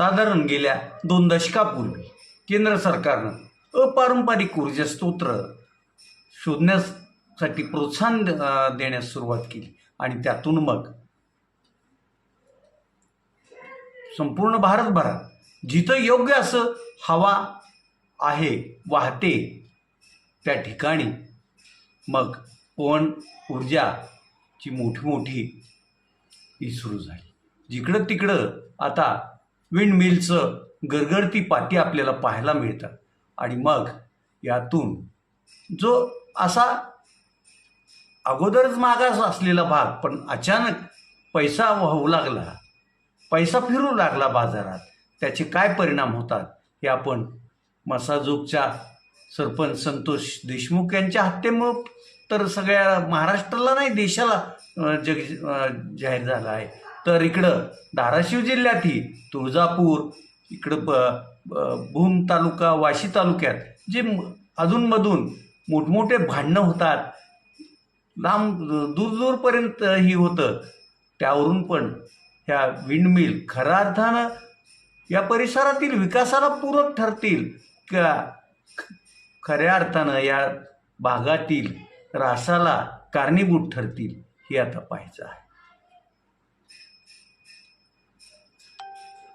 साधारण गेल्या 2 दशकापूर्वी केंद्र सरकारनं अपारंपरिक ऊर्जा स्रोत शोधण्यासाठी प्रोत्साहन देण्यास सुरुवात केली आणि त्यातून मग संपूर्ण भारतभरात जिथं योग्य असं हवा आहे वाहते त्या ठिकाणी मग पवन ऊर्जाची मोठी ही सुरू झाली. जिकडं तिकडं आता विंड मिलचं गरगरती पाटी आपल्याला पाहायला मिळतात. आणि मग यातून जो असा अगोदरच मागास असलेला भाग पण अचानक पैसा वाहू लागला, पैसा फिरू लागला बाजारात, त्याचे काय परिणाम होतात हे आपण मसाजोगच्या सरपंच संतोष देशमुख यांच्या हत्येमुळं तर सगळ्या महाराष्ट्राला नाही देशाला जाहीर झाला आहे. तर इकडं धाराशिव जिल्ह्यातही तुळजापूर, इकडं भूम तालुका, वाशी तालुक्यात जे अधूनमधून मोठमोठे भांडणं होतात, लांब दूरपर्यंत ही होतं, त्यावरून पण ह्या विंडमिल खऱ्या अर्थानं या परिसरातील विकासाला पूरक ठरतील का खऱ्या अर्थानं या भागातील ऱ्हासाला कारणीभूत ठरतील हे आता पाहायचं आहे.